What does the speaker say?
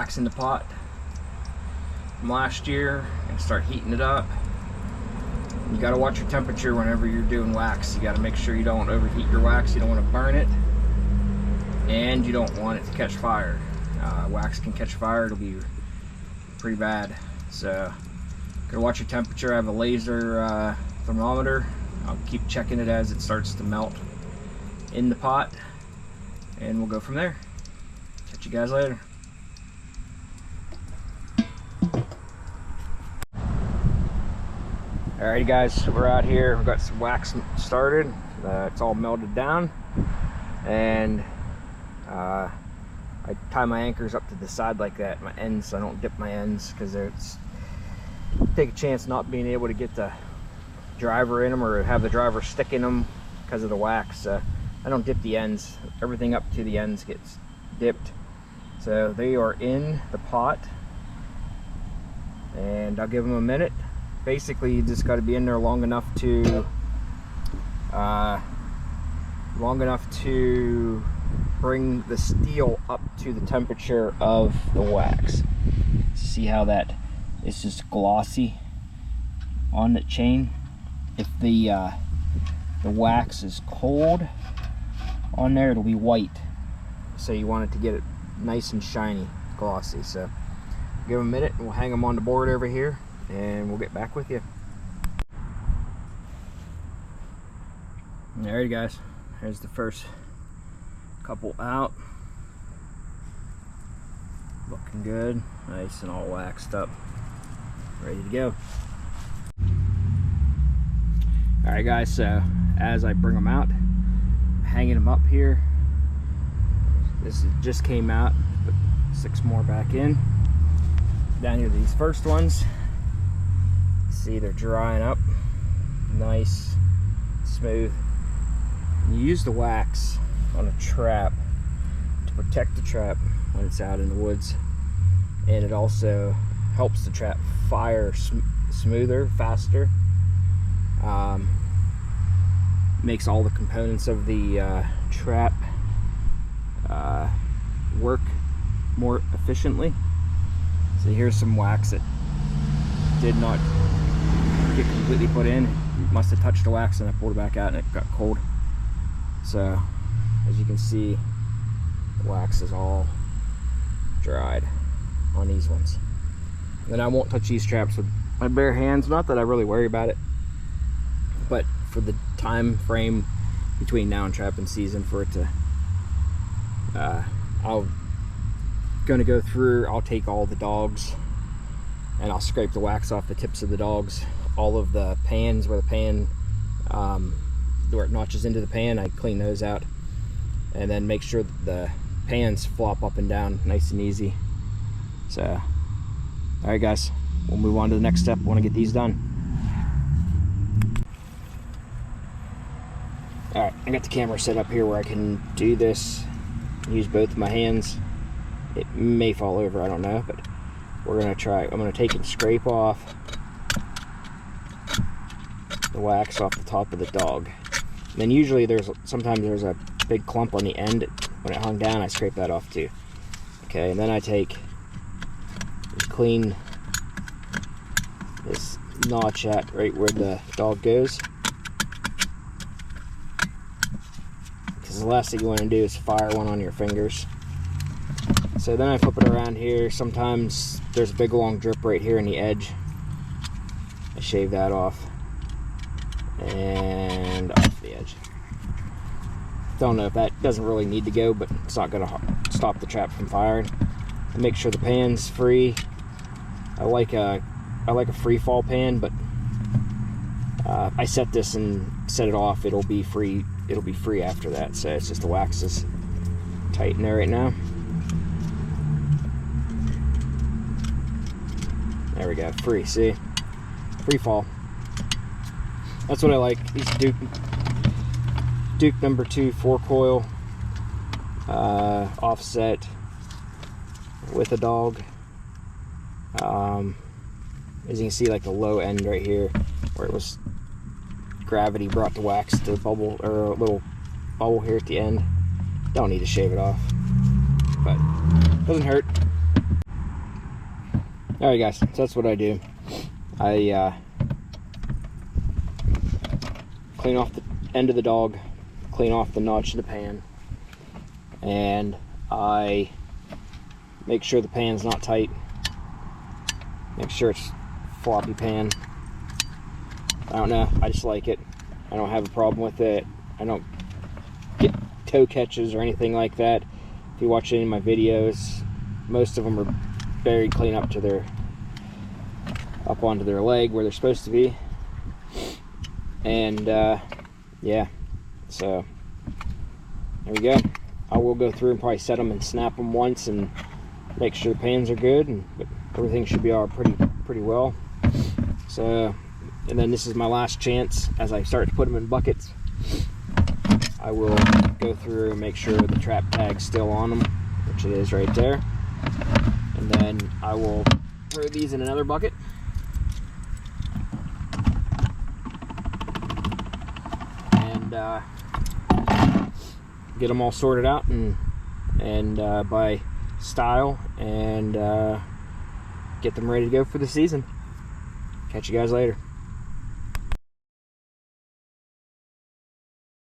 wax in the pot from last year and start heating it up. You got to watch your temperature whenever you're doing wax. You got to make sure you don't overheat your wax. You don't want to burn it, and you don't want it to catch fire. Wax can catch fire. It'll be pretty bad. So gotta watch your temperature. I have a laser thermometer. I'll keep checking it as it starts to melt in the pot, and we'll go from there. Catch you guys later. Alrighty guys, we're out here. We've got some wax started. It's all melted down, and I tie my anchors up to the side like that, my ends, so I don't dip my ends, because it's take a chance not being able to get the driver in them or have the driver stick in them because of the wax. I don't dip the ends. Everything up to the ends gets dipped. So they are in the pot, and I'll give them a minute. Basically, you just got to be in there long enough to bring the steel up to the temperature of the wax. See how that is just glossy on the chain. If the wax is cold on there, it'll be white. So you want it to get it nice and shiny, glossy. So give them a minute and we'll hang them on the board over here, and we'll get back with you. Alright guys, here's the first couple out. Looking good, nice and all waxed up, ready to go. Alright guys, so as I bring them out, hanging them up here. This just came out, put 6 more back in. Down here, these first ones, see they're drying up, nice, smooth. You use the wax on a trap to protect the trap when it's out in the woods, and it also helps the trap fire smoother, faster. Makes all the components of the trap work more efficiently. So here's some wax that did not get completely put in. It must have touched the wax, and I pulled it back out and it got cold. So as you can see, the wax is all dried on these ones. Then I won't touch these traps with my bare hands. Not that I really worry about it, but for the time frame between now and trapping season, for it to I'll take all the dogs and I'll scrape the wax off the tips of the dogs. All of the pans where the pan where it notches into the pan, I clean those out, and then make sure that the pans flop up and down nice and easy. So alright guys, we'll move on to the next step. I want to get these done. Alright, I got the camera set up here where I can do this, use both of my hands. It may fall over, I don't know, but we're gonna try. I'm gonna take and scrape off the wax off the top of the dog. And then usually sometimes there's a big clump on the end. When it hung down, I scrape that off too. Okay, and then I take and clean this notch at right where the dog goes, because the last thing you want to do is fire one on your fingers. So then I flip it around here. Sometimes there's a big long drip right here in the edge. I shave that off and off the edge. Don't know if that doesn't really need to go, but it's not going to stop the trap from firing. And make sure the pan's free. I like a free fall pan, but I set this and set it off. It'll be free after that. So it's just the wax is tight in there right now. There we go, free. See, free fall. That's what I like. These Duke number 2 4-coil offset with a dog. As you can see, like the low end right here, where it was gravity brought the wax to a bubble, or a little bubble here at the end. Don't need to shave it off, but doesn't hurt. Alright guys, so that's what I do. I clean off the end of the dog, clean off the notch of the pan, and I make sure the pan's not tight, make sure it's floppy pan. I don't know, I just like it. I don't have a problem with it. I don't get toe catches or anything like that. If you watch any of my videos, most of them are buried clean up onto their leg where they're supposed to be. And yeah, so there we go. I will go through and probably set them and snap them once and make sure the pans are good, but everything should be all pretty well. So, and then this is my last chance. As I start to put them in buckets, I will go through and make sure the trap tag's still on them, which it is right there. And then I will throw these in another bucket. And get them all sorted out and by style, and get them ready to go for the season. Catch you guys later.